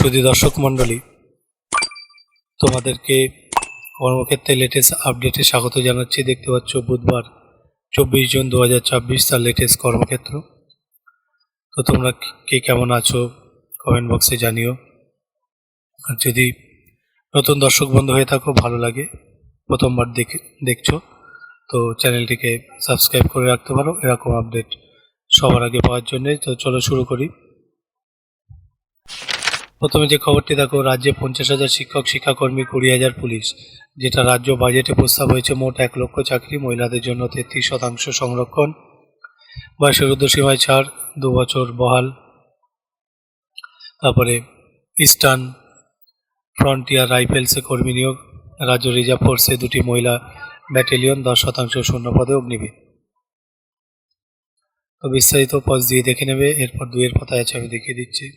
সুধী দর্শক মণ্ডলী, তোমাদেরকে কর্মক্ষেত্রে লেটেস্ট আপডেটে স্বাগত জানাচ্ছি। দেখতে পাচ্ছ বুধবার 24 জুন 2024 তার লেটেস্ট কর্মক্ষেত্র। তো তোমরা কে কেমন আছো কমেন্ট বক্সে জানিও। আর যদি নতুন দর্শক বন্ধু হয়ে থাকো, ভালো লাগে প্রথমবার দেখছো, তো চ্যানেলটিকে সাবস্ক্রাইব করে রাখতে পারো এরকম আপডেট সবার আগে পাওয়ার জন্য। তো চলো শুরু করি। প্রথমে যে খবরটি দেখো, রাজ্যে 50,000 শিক্ষক শিক্ষাকর্মী, 20,000 পুলিশ। যেটা রাজ্য বাজেটে প্রস্তাব হয়েছে। মোট 1 লক্ষ চাকরি, মহিলাদের জন্য 33% সংরক্ষণ, বয়সের ঊর্ধ্বসীমায় ছাড়, 2 বছর বহাল। তারপরে ইস্টার্ন ফ্রন্টিয়ার রাইফেলসে কর্মী নিয়োগ, রাজ্য রিজার্ভ ফোর্সে 2টি মহিলা ব্যাটালিয়ন, 10% শূন্য পদে অগ্নিবীর। তো বিস্তারিত পজ দিয়ে দেখে নেবে। এরপর 2-এর পাতায় আছে, আমি দেখিয়ে দিচ্ছি।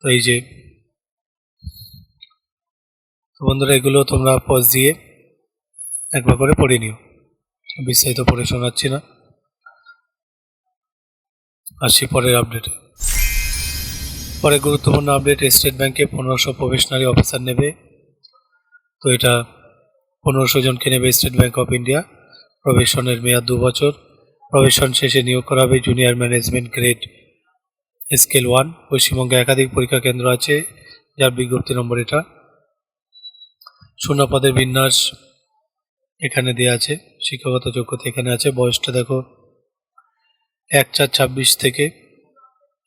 তো এই যে বন্ধুরা, এগুলো তোমরা পজ দিয়ে একবার করে পড়ে নিও, বিস্তারিত পড়ে শোনাচ্ছি না। আসছি পরের আপডেটে। পরে গুরুত্বপূর্ণ আপডেট, স্টেট ব্যাংকে 1500 প্রবেশনারি অফিসার নেবে। তো এটা 1500 জনকে নেবে স্টেট ব্যাংক অফ ইন্ডিয়া। প্রবেশনের মেয়াদ 2 বছর। প্রবেশন শেষে নিয়োগ করা হবে জুনিয়র ম্যানেজমেন্ট গ্রেড স্কেল 1। পশ্চিমবঙ্গে একাধিক পরীক্ষা কেন্দ্র আছে, যার বিজ্ঞপ্তি নম্বর এটা। শূন্য পদের বিন্যাস এখানে দেওয়া আছে। শিক্ষাগত যোগ্যতা এখানে আছে। বয়সটা দেখো 1/4/26 থেকে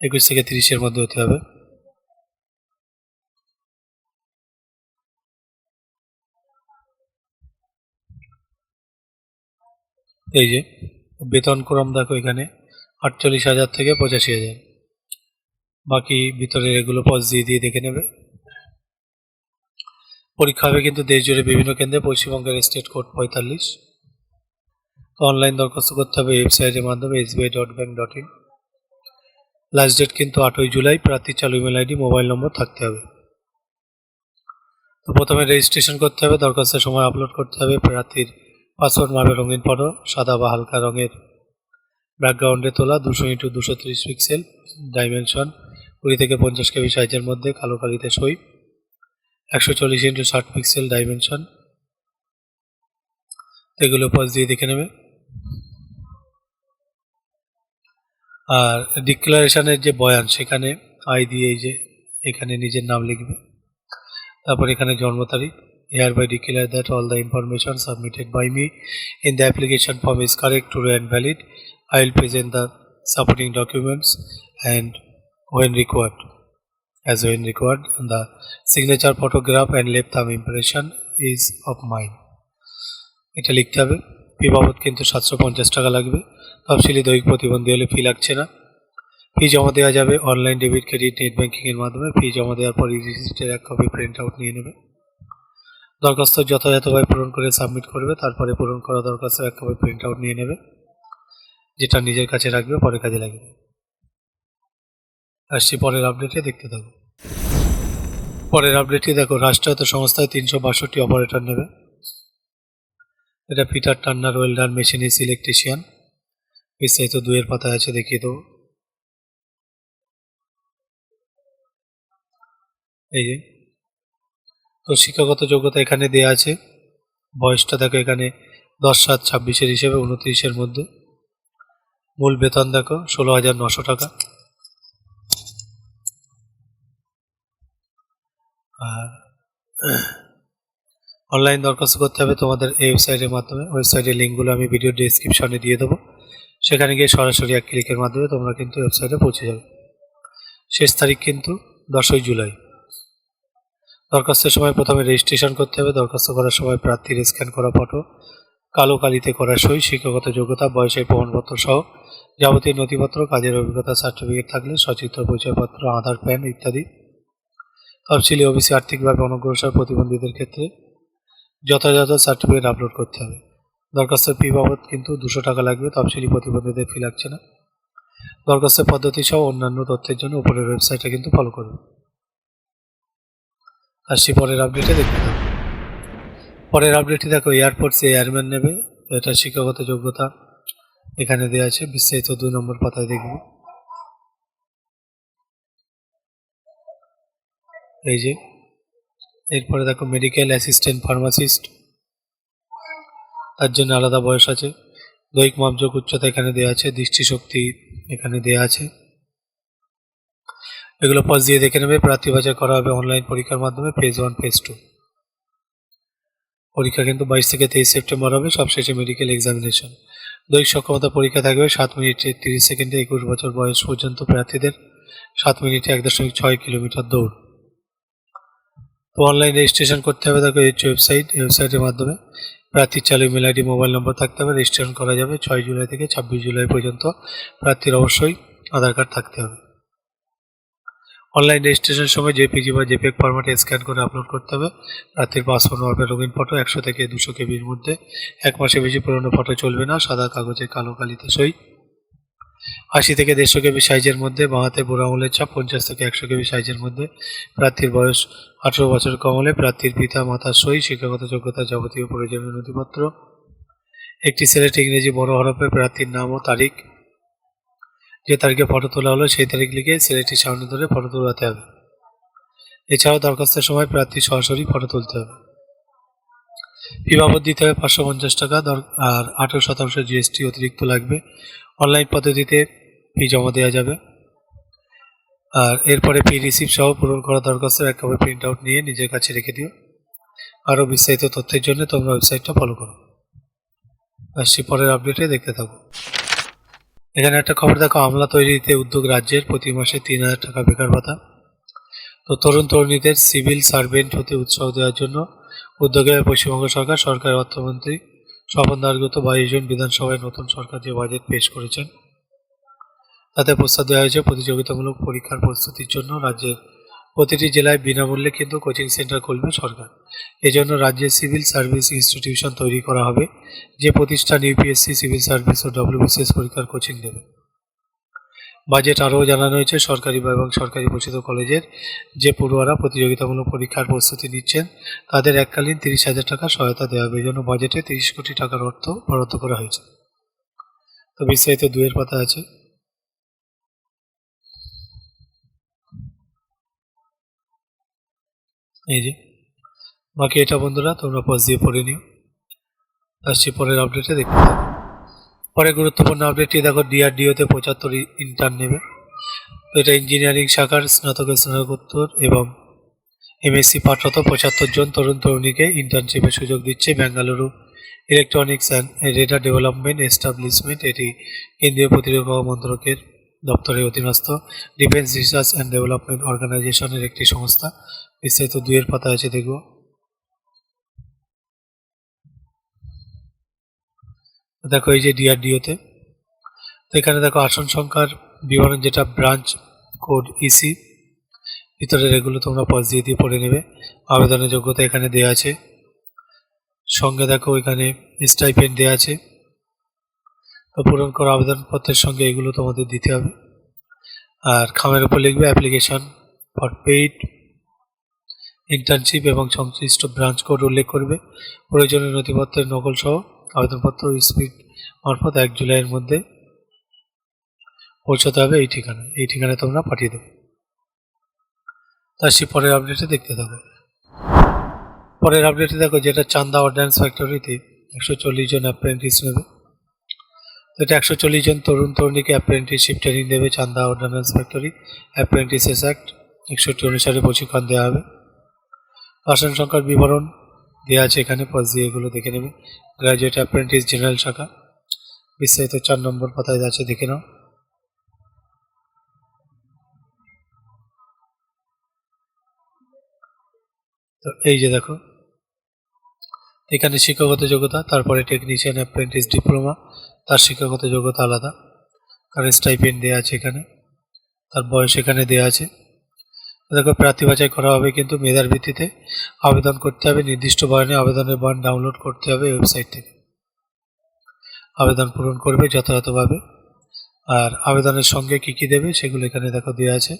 21 থেকে 30-এর মধ্যে হতে হবে। এই যে বেতন ক্রম দেখো, এখানে 48,000 থেকে 85,000। বাকি ভিতরে এগুলো পজ দিয়ে দেখে নেবে। পরীক্ষা হবে কিন্তু দেশ জুড়ে বিভিন্ন কেন্দ্রে। পশ্চিমবঙ্গের স্টেট কোড 45। তো অনলাইন দরখাস্ত করতে হবে ওয়েবসাইটের মাধ্যমে sbi.bank.in। লাস্ট ডেট কিন্তু 8ই জুলাই। প্রার্থীর চালু ইমেল আইডি, মোবাইল নম্বর থাকতে হবে। তো প্রথমে রেজিস্ট্রেশন করতে হবে। দরখাস্তের সময় আপলোড করতে হবে প্রার্থীর পাসপোর্ট মাপের রঙিন ফটো, সাদা বা হালকা রঙের ব্যাকগ্রাউন্ডে তোলা, 200x230 পিক্সেল, ডাইমেনশন 20 থেকে 50 কেবি সাইজের মধ্যে, কালো কালিতে সই, 140x60 পিক্সেল ডাইমেনশন। এগুলো পজ দিয়ে দেখে নেবে। আর ডিক্লারেশনের যে বয়ান, সেখানে আই দিয়ে এই যে এখানে নিজের নাম লিখবে। তারপর এখানে জন্ম তারিখ। hereby declare that all the information submitted by me in the application form is correct, true and valid. I will present the supporting documents and when required, the signature photograph and left thumb impression is of mine. এটা লিখতে হবে। ফি বাবদ কিন্তু 750 টাকা লাগবে। তফসিলি দৈহিক প্রতিবন্ধী হলে ফি লাগছে না। ফি জমা দেওয়া যাবে অনলাইন, ডেবিট, ক্রেডিট, নেট ব্যাঙ্কিংয়ের মাধ্যমে। ফি জমা দেওয়ার পর রিসিপ্টের 1 কপি প্রিন্ট আউট নিয়ে নেবে। দরখাস্ত যথাযথভাবে পূরণ করে সাবমিট করবে। তারপরে পূরণ করা দরখাস্তের 1 কপি প্রিন্ট আউট নিয়ে নেবে, যেটা নিজের কাছে রাখবে, পরে কাজে লাগবে। আসছি পরের আপডেটে, দেখতে থাকো। পরের আপডেটটি দেখো, রাষ্ট্রায়ত্ত সংস্থায় 362 অপারেটর নেবে। এটা Peter Turner welder machinist electrician. বিস্তারিত 2-এর পাতায় আছে, দেখিয়ে দেবো। এই যে তো শিক্ষাগত যোগ্যতা এখানে দেওয়া আছে। বয়সটা দেখো, এখানে 10/7/26 হিসেবে 29-এর মধ্যে। মূল বেতন দেখো 16,900 টাকা। আর অনলাইন দরখাস্ত করতে হবে তোমাদের এই ওয়েবসাইটের মাধ্যমে। ওয়েবসাইটের লিঙ্কগুলো আমি ভিডিও ডেসক্রিপশনে দিয়ে দেবো। সেখানে গিয়ে সরাসরি 1 ক্লিকের মাধ্যমে তোমরা কিন্তু ওয়েবসাইটে পৌঁছে যাবে। শেষ তারিখ কিন্তু 10ই জুলাই। দরখাস্তের সময় প্রথমে রেজিস্ট্রেশন করতে হবে। দরখাস্ত করার সময় প্রার্থীর স্ক্যান করা ফটো, কালো কালিতে করা সই, শিক্ষাগত যোগ্যতা, বয়সের প্রমাণপত্র সহ যাবতীয় নথিপত্র, কাজের অভিজ্ঞতা সার্টিফিকেট থাকলে, সচিত্র পরিচয়পত্র, আধার, প্যান ইত্যাদি। তফসিলি ওবিসি আর্থিকভাবে অনগ্রসর প্রতিবন্ধীদের ক্ষেত্রে যথাযথ সার্টিফিকেট আপলোড করতে হবে। দরখাস্তের ফি বাবদ কিন্তু 200 টাকা লাগবে। তফসিলি প্রতিবন্ধীদের ফি লাগছে না। দরখাস্তের পদ্ধতি সহ অন্যান্য তথ্যের জন্য উপরের ওয়েবসাইটে কিন্তু ফলো করবে। আসছি পরের আপডেটে, দেখতে থাকো। পরের আপডেটটি দেখো, এয়ারফোর্সে এয়ারম্যান নেবে। এটা শিক্ষাগত যোগ্যতা এখানে দেওয়া আছে, বিস্তারিত 2 নম্বর পাতায় দেখবে। এই যে এরপরে দেখো মেডিকেল অ্যাসিস্ট্যান্ট ফার্মাসিস্ট, তার জন্য আলাদা বয়স আছে। দৈহিক মাপযোগ উচ্চতা এখানে দেওয়া আছে, দৃষ্টিশক্তি এখানে দেওয়া আছে। এগুলো পজ দিয়ে দেখে নেবে। প্রার্থী বাছাই করা হবে অনলাইন পরীক্ষার মাধ্যমে, ফেজ 1 ফেজ 2। পরীক্ষা কিন্তু 22 থেকে 23 সেপ্টেম্বর হবে, সবশেষে মেডিকেল এক্সামিনেশন। দৈহিক সক্ষমতা পরীক্ষা থাকবে 7 মিনিট 30 সেকেন্ডে 21 বছর বয়স পর্যন্ত প্রার্থীদের, 7 মিনিটে 1.6 কিলোমিটার দৌড়। তো অনলাইন রেজিস্ট্রেশন করতে হবে, দেখো এই ওয়েবসাইটের মাধ্যমে প্রার্থীর চালু ইমেল আইডি মোবাইল নম্বর থাকতে হবে। রেজিস্ট্রেশন করা যাবে 6 জুলাই থেকে 26 জুলাই পর্যন্ত। প্রার্থীর অবশ্যই আধার কার্ড থাকতে হবে। অনলাইন রেজিস্ট্রেশনের সময় জেপিজি বা জেপিএগ ফরম্যাটে স্ক্যান করে আপলোড করতে হবে। প্রার্থীর পাসপোর্ট বা রঙিন ফটো 100 থেকে 200 কেবির মধ্যে। 1 মাসের বেশি পুরনো ফটো চলবে না। সাদা কাগজে কালো কালিতে সই। 80 থেকে 150 কেবি সাইজের মধ্যে, বাঁ হাতে বুড়ো আঙুলের ছাপ। 50 থেকে 100 কেবি সাইজের মধ্যে। প্রার্থীর বয়স 18 বছর কম হলে প্রার্থীর পিতা মাতার সই। শিক্ষাগত যোগ্যতা যাবতীয় প্রয়োজনীয় নথিপত্র। একটি সিলেক্ট ইংরেজি বড় হরফে প্রার্থীর নাম ও তারিখ, যে তারিখে ফটো তোলা হলো সেই তারিখ লিখে সিলেক্টটির সামনে ধরে ফটো তোলাতে হবে। এছাড়াও দরখাস্তের সময় প্রার্থী সরাসরি ফটো তুলতে হবে। ফি বাবদ দিতে হবে 550 টাকা, আর 18% জিএসটি অতিরিক্ত লাগবে। অনলাইন পদ্ধতিতে ফি জমা দেওয়া যাবে। আর এরপরে ফি রিসিপ্ট সহ পূরণ করা দরখাস্তের এক কপি প্রিন্ট আউট নিয়ে নিজের কাছে রেখে দিও। আরও বিস্তারিত তথ্যের জন্য তোমরা ওয়েবসাইটটা ফলো করো। আসছি পরের আপডেটে, দেখতে থাকো। এখানে একটা খবর দেখো, আমলা তৈরিতে উদ্যোগ রাজ্যের, প্রতি মাসে 3000 টাকা বেকার ভাতা। তো তরুণ তরুণীদের সিভিল সার্ভেন্ট হতে উৎসাহ দেওয়ার জন্য উদ্যোগে পশ্চিমবঙ্গ সরকারের অর্থমন্ত্রী স্বপন দাশগুপ্ত 22 জুন বিধানসভায় নতুন সরকার যে বাজেট পেশ করেছেন তাতে প্রস্তাব দেওয়া হয়েছে প্রতিযোগিতামূলক পরীক্ষার প্রস্তুতির জন্য রাজ্যের প্রতিটি জেলায় বিনামূল্যে কিন্তু কোচিং সেন্টার খুলবে সরকার। এজন্য রাজ্যে সিভিল সার্ভিস ইনস্টিটিউশন তৈরি করা হবে, যে প্রতিষ্ঠান ইউপিএসসি, সিভিল সার্ভিস ও ডব্লিউবিসিএস পরীক্ষার কোচিং দেবে। বাজেট আরও জানানো হয়েছে সরকারি এবং সরকারি ঘোষিত কলেজের যে পড়ুয়ারা প্রতিযোগিতামূলক পরীক্ষার প্রস্তুতি নিচ্ছেন তাদের এককালীন 30,000 টাকা সহায়তা দেওয়া হবে। এই জন্য বাজেটে 30 কোটি টাকার অর্থ বরাদ্দ করা হয়েছে। তো বিস্তারিত 2 পাতা আছে। এই যে বাকি এটা বন্ধুরা তোমরা পজ দিয়ে পড়ে নিও। আসছি পরের আপডেটে, দেখতে থাকো। পরে গুরুত্বপূর্ণ আপডেটটি দেখো, ডিআরডিওতে 75 ইন্টার্ন নেবে। তো এটা ইঞ্জিনিয়ারিং শাখার স্নাতকোত্তর এবং এমএসসি পাঠরত 75 জন তরুণ তরুণীকে ইন্টার্নশিপের সুযোগ দিচ্ছে Bengaluru electronics and radar development establishment. এটি কেন্দ্রীয় প্রতিরক্ষা মন্ত্রকের দপ্তরের অধীনস্থ ডিফেন্স রিসার্চ অ্যান্ড ডেভেলপমেন্ট অর্গানাইজেশনের একটি সংস্থা। বিস্তারিত 2 পাতা আছে, দেখব। দেখো এই যে ডিআরডিওতে, তো এখানে দেখো আসন সংখ্যার বিবরণ, যেটা ব্রাঞ্চ কোড ইসি ভিতরের, এগুলো তোমরা পজ দিয়ে দিয়ে পড়ে নেবে। আবেদনের যোগ্যতা এখানে দেওয়া আছে। সঙ্গে দেখো এখানে স্টাইপেন্ড দেওয়া আছে। তো পূরণ করা আবেদনপত্রের সঙ্গে এগুলো তোমাদের দিতে হবে। আর খামের উপর লিখবে অ্যাপ্লিকেশন ফর পেইড ইন্টার্নশিপ এবং সংশ্লিষ্ট ব্রাঞ্চ কোড উল্লেখ করবে। প্রয়োজনীয় নথিপত্রের নকল সহ আবেদনপত্র স্পিড মারফত 1 জুলাইয়ের মধ্যে পৌঁছাতে হবে এই ঠিকানায় তোমরা পাঠিয়ে দেবে। তার সে পরের আপডেটে, দেখতে থাকো। পরের আপডেটে দেখো, যেটা চান্দা অর্ডিন্যান্স ফ্যাক্টরিতে 140 জন অ্যাপ্রেন্টিস নেবে। তো এটা 140 জন তরুণ তরুণীকে অ্যাপ্রেন্টিসশিপ ট্রেনিং দেবে চান্দা অর্ডিন্যান্স ফ্যাক্টরি। অ্যাপ্রেন্টিসেস অ্যাক্ট 61 অনুসারে প্রশিক্ষণ দেওয়া হবে। আসন সংখ্যার বিবরণ দেওয়া আছে এখানে, পজ দিয়ে এগুলো দেখে নেবে। গ্র্যাজুয়েট অ্যাপ্রেন্টিস জেনারেল শাখা, বিস্তারিত 4 নম্বর পাতায় আছে, দেখে নাও। তো এই যে দেখো এখানে শিক্ষাগত যোগ্যতা, তারপরে টেকনিশিয়ান অ্যাপ্রেন্টিস ডিপ্লোমা, তার শিক্ষাগত যোগ্যতা আলাদা। তার স্টাইপেন্ড দেওয়া আছে এখানে, তার বয়স এখানে দেওয়া আছে। দেখো প্রার্থী বাছাই করা হবে কিন্তু মেধার ভিত্তিতে। আবেদন করতে হবে নির্দিষ্ট বয়নে। আবেদনের বয়ন ডাউনলোড করতে হবে ওয়েবসাইট থেকে। আবেদন পূরণ করবে যথাযথভাবে। আর আবেদনের সঙ্গে কি কি দেবে সেগুলো এখানে দেখো দেওয়া আছে।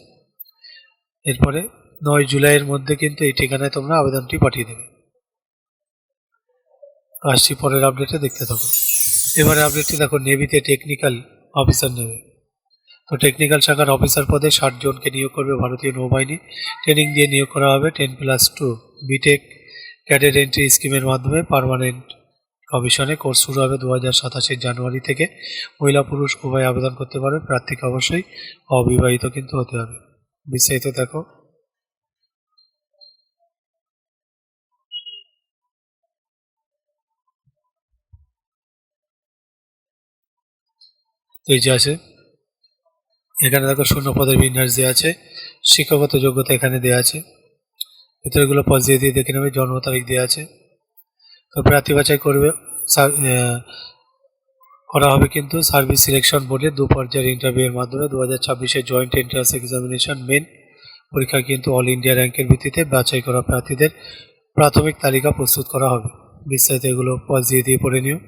এরপরে 9 জুলাইয়ের মধ্যে কিন্তু এই ঠিকানায় তোমরা আবেদনটি পাঠিয়ে দেবে। আসছি পরের আপডেটে, দেখতে থাকো। এবারে আপডেটটি দেখো, নেভিতে টেকনিক্যাল অফিসার নেবে। তো টেকনিক্যাল শাখার অফিসার পদে 60 জনকে নিয়োগ করবে ভারতীয় নৌবাহিনী। ট্রেনিং দিয়ে নিয়োগ করা হবে 10+2 বিটেক ক্যাডেট এন্ট্রি স্কিমের মাধ্যমে। পার্মানেন্ট কমিশনে কোর্স শুরু হবে 2027 জানুয়ারি থেকে। মহিলা পুরুষ উভয় আবেদন করতে পারে। প্রার্থীকে অবশ্যই অবিবাহিত কিন্তু হতে হবে। বিস্তারিত দেখো। এই যে আছে, এখানে দেখো শূন্য পদের বিন্যাস দেওয়া আছে, শিক্ষাগত যোগ্যতা এখানে দেওয়া আছে, ভিতরেগুলো পজ দিয়ে দেখে নেবে, জন্ম তারিখ দেওয়া আছে। তো প্রার্থী বাছাই করা হবে কিন্তু সার্ভিস সিলেকশন বোর্ডের 2 পর্যায়ের ইন্টারভিউয়ের মাধ্যমে। 2026 জয়েন্ট এন্ট্রান্স এক্সামিনেশন মেন পরীক্ষা কিন্তু অল ইন্ডিয়া র্যাঙ্কের ভিত্তিতে বাছাই করা প্রার্থীদের প্রাথমিক তালিকা প্রস্তুত করা হবে। বিস্তারিত এগুলো পজ দিয়ে পড়ে নিও।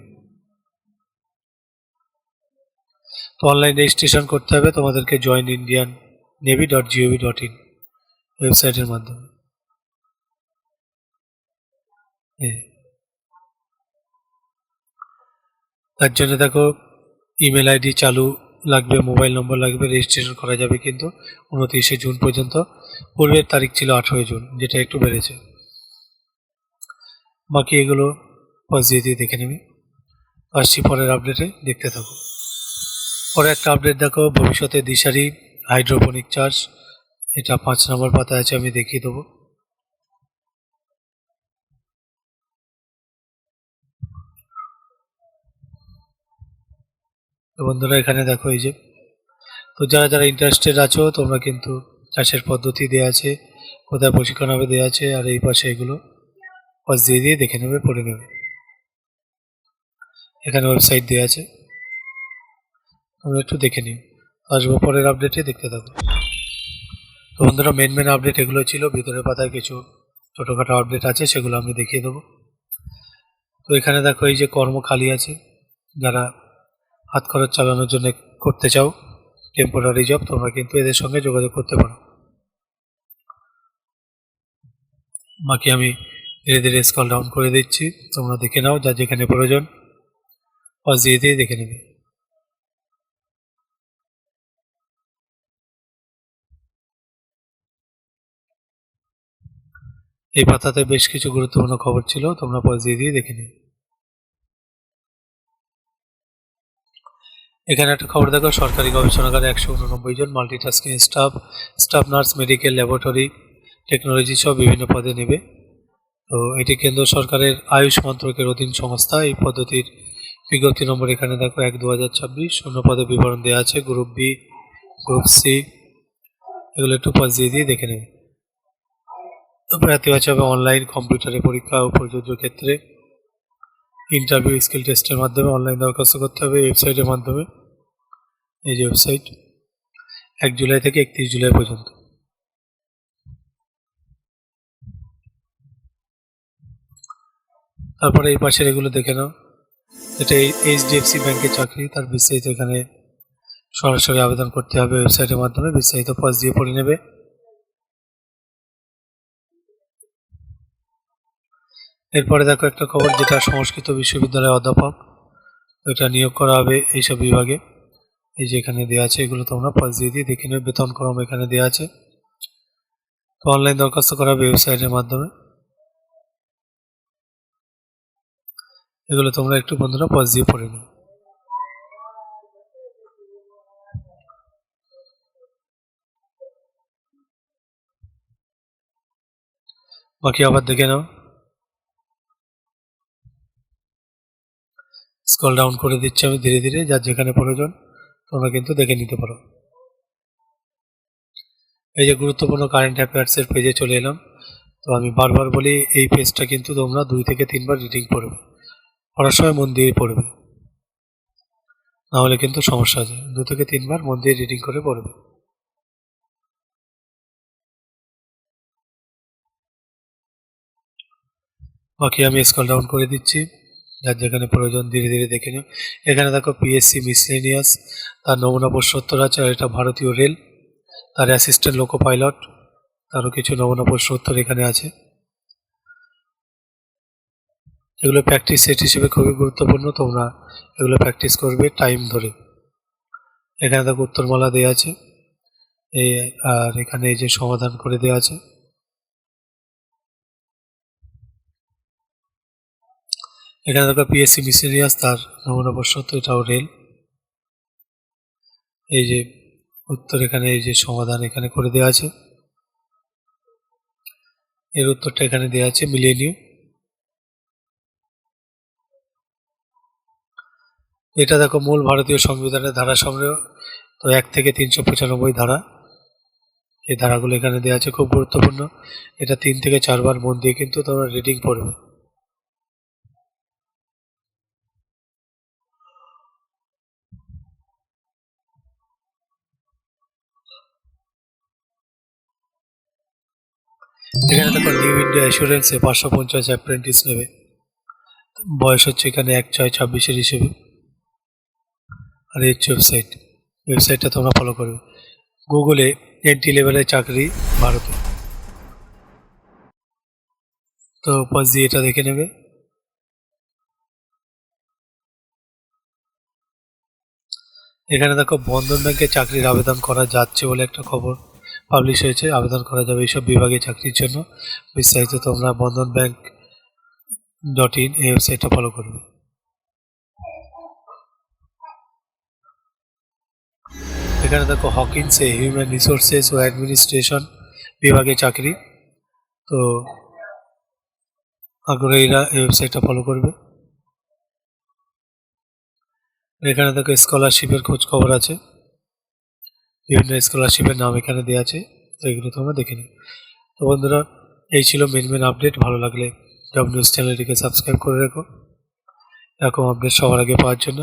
তো অনলাইন রেজিস্ট্রেশন করতে হবে তোমাদেরকে joinindiannavy.gov.in ওয়েবসাইটের মাধ্যমে। তার জন্য দেখো ইমেল আইডি চালু লাগবে, মোবাইল নম্বর লাগবে। রেজিস্ট্রেশন করা যাবে কিন্তু 29 জুন পর্যন্ত। পূর্বের তারিখ ছিল 18 জুন, যেটা একটু বেড়েছে। বাকি এগুলো পজ দিয়ে দেখে নেবে। আসছি পরের আপডেটে, দেখতে থাকো। পরে একটা আপডেট দেখো, ভবিষ্যতে দিশারি হাইড্রোপনিক চাষ, এটা 5 নম্বর পাতায় আছে, আমি দেখিয়ে দেবো। তো বন্ধুরা এখানে দেখো এই যে, তো যারা যারা ইন্টারেস্টেড আছো তোমরা কিন্তু চাষের পদ্ধতি দেওয়া আছে, কোথায় প্রশিক্ষণ হবে দেওয়া আছে, আর এই পাশে এগুলো পজ দিয়ে দেখে নেবে, পড়ে নেবে। এখানে ওয়েবসাইট দেওয়া আছে, তোমরা একটু দেখে নিও। আসবো পরের আপডেটে, দেখতে থাকো। তো বন্ধুরা মেন আপডেট এগুলো ছিল। ভিতরের পাতায় কিছু ছোটোখাটো আপডেট আছে, সেগুলো আমি দেখিয়ে দেবো। তো এখানে দেখো এই যে কর্ম খালি আছে, যারা হাত খরচ চালানোর জন্য করতে চাও টেম্পোরারি জব, তোমরা কিন্তু এদের সঙ্গে যোগাযোগ করতে পারো। বাকি আমি ধীরে ধীরে স্ক্রল ডাউন করে দিচ্ছি, তোমরা দেখে নাও, যা যেখানে প্রয়োজন পজ দিয়ে দেখে নেবে। এই পাতাতে বেশ কিছু গুরুত্বপূর্ণ খবর ছিল, তোমরা পজ দিয়ে দেখে নিও। এখানে একটা খবর দেখো, সরকারি গবেষণাগারে 189 জন multitasking staff nurse, medical laboratory technology সহ বিভিন্ন পদে নেবে। তো এটি কেন্দ্র সরকারের আয়ুষ মন্ত্রকের অধীন সংস্থা। এই পদ্ধতির বিজ্ঞপ্তি নম্বর এখানে দেখো 1/2026। শূন্য পদে বিবরণ দেওয়া আছে, গ্রুপ বি, গ্রুপ সি, এগুলো একটু পজ দিয়ে দেখে নেবে। তো প্রার্থী বাছাই হবে অনলাইন, কম্পিউটারে পরীক্ষা ও প্রযোজ্য ক্ষেত্রে ইন্টারভিউ স্কিল টেস্টের মাধ্যমে। অনলাইন দরখাস্ত করতে হবে ওয়েবসাইটের মাধ্যমে। এই যে ওয়েবসাইট, 1 জুলাই থেকে 31 জুলাই পর্যন্ত। তারপরে এই পাশের এগুলো দেখে নাও, এটা HDFC ব্যাংকের চাকরি, তার বিস্তারিত এখানে সরাসরি আবেদন করতে হবে ওয়েবসাইটের মাধ্যমে। বিস্তারিত পজ দিয়ে পড়ে নেবে। এরপরে দেখো একটা খবর, যেটা সংস্কৃত বিশ্ববিদ্যালয়ের অধ্যাপক, এটা নিয়োগ করা হবে এইসব বিভাগে। এই যে এখানে দেওয়া আছে, এগুলো তোমরা পজ দিয়ে দেখে নেবে। বেতন ক্রম এখানে দেওয়া আছে। তো অনলাইন দরখাস্ত করা হবে ওয়েবসাইটের মাধ্যমে। এগুলো তোমরা একটু বন্ধুরা পজ দিয়ে পড়ে নিও। বাকি আবার দেখে নাও, স্ক্রল ডাউন করে দিচ্ছি আমি ধীরে ধীরে, যার যেখানে প্রয়োজন তোমরা কিন্তু দেখে নিতে পারো। এই যে গুরুত্বপূর্ণ কারেন্ট অ্যাফেয়ার্সের পেজে চলে এলাম। তো আমি বারবার বলি, এই পেজটা কিন্তু তোমরা 2 থেকে 3 বার রিডিং পড়বে, পড়ার সময় মন দিয়ে পড়বে, নাহলে কিন্তু সমস্যা আছে। 2 থেকে 3 বার মন দিয়ে রিডিং করে পড়বে। বাকি আমি স্ক্রল ডাউন করে দিচ্ছি, যার যেখানে প্রয়োজন ধীরে ধীরে দেখে নিও। এখানে দেখো পিএসসি মিসলেনিয়াস, তার নমুনা প্রশ্নোত্তর আছে। আর এটা ভারতীয় রেল, তার অ্যাসিস্ট্যান্ট লোকো পাইলট, তারও কিছু নমুনা প্রশ্নোত্তর এখানে আছে। এগুলো প্র্যাকটিস সেট হিসেবে খুবই গুরুত্বপূর্ণ, তোমরা এগুলো প্র্যাকটিস করবে টাইম ধরে। এখানে দেখো উত্তরমালা দেওয়া আছে, এই আর এখানে এই যে সমাধান করে দেওয়া আছে। এখানে দেখো পিএসসি মিসেলিয়াস তার নমুনা প্রশ্ন, তো এটাও রেল। এই যে উত্তর, এখানে এই যে সমাধান এখানে করে দেওয়া আছে, এর উত্তরটা এখানে দেওয়া আছে, মিলিয়ে নিও। এটা দেখো মূল ভারতীয় সংবিধানের ধারা সংগ্রহ, তো 1 থেকে 395 ধারা, এই ধারাগুলো এখানে দেওয়া আছে, খুব গুরুত্বপূর্ণ। এটা 3 থেকে 4 বার মন দিয়ে কিন্তু তোমরা রিডিং পড়বে। এখানে দেখো নিউ ইন্ডিয়া অ্যাসুরেন্সে 550 অ্যাপ্রেন্টিস নেবে, বয়স হচ্ছে এখানে 1/6/26 হিসেবে। আর এই হচ্ছে ওয়েবসাইটটা তোমরা ফলো করবে। গুগলে এন্ট্রি লেভেলের চাকরি ভারতে, তো পাশ দিয়ে এটা দেখে নেবে। এখানে দেখো বন্ধন ব্যাংকে চাকরির আবেদন করা যাচ্ছে বলে একটা খবর পাবলিশ হয়েছে, আবেদন করা যাবে এইসব বিভাগে চাকরির জন্য। বিস্তারিত তোমরা bandhanbank.in এই ওয়েবসাইটটা ফলো করবে। এখানে দেখো হকিন্সে হিউম্যান রিসোর্সেস ও অ্যাডমিনিস্ট্রেশন বিভাগে চাকরি, তো আগ্রহীরা এই ওয়েবসাইটটা ফলো করবে। এখানে দেখো স্কলারশিপের খোঁজ খবর আছে, বিভিন্ন স্কলারশিপের নাম এখানে দেওয়া আছে, তো এগুলো তোমরা দেখে নিও। তো বন্ধুরা, এই ছিল মেন আপডেট। ভালো লাগলে জব নিউজ চ্যানেলটিকে সাবস্ক্রাইব করে রেখো এরকম আপডেট সবার আগে পাওয়ার জন্য।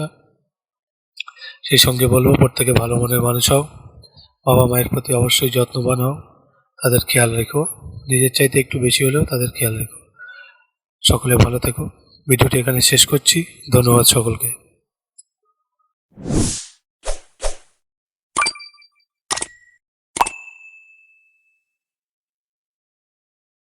সেই সঙ্গে বলবো, প্রত্যেকে ভালো মনের মানুষ হও, বাবা মায়ের প্রতি অবশ্যই যত্নবান হও, তাদের খেয়াল রেখো, নিজের চাইতে একটু বেশি হলেও তাদের খেয়াল রেখো। সকলে ভালো থেকো। ভিডিওটি এখানে শেষ করছি, ধন্যবাদ সকলকে।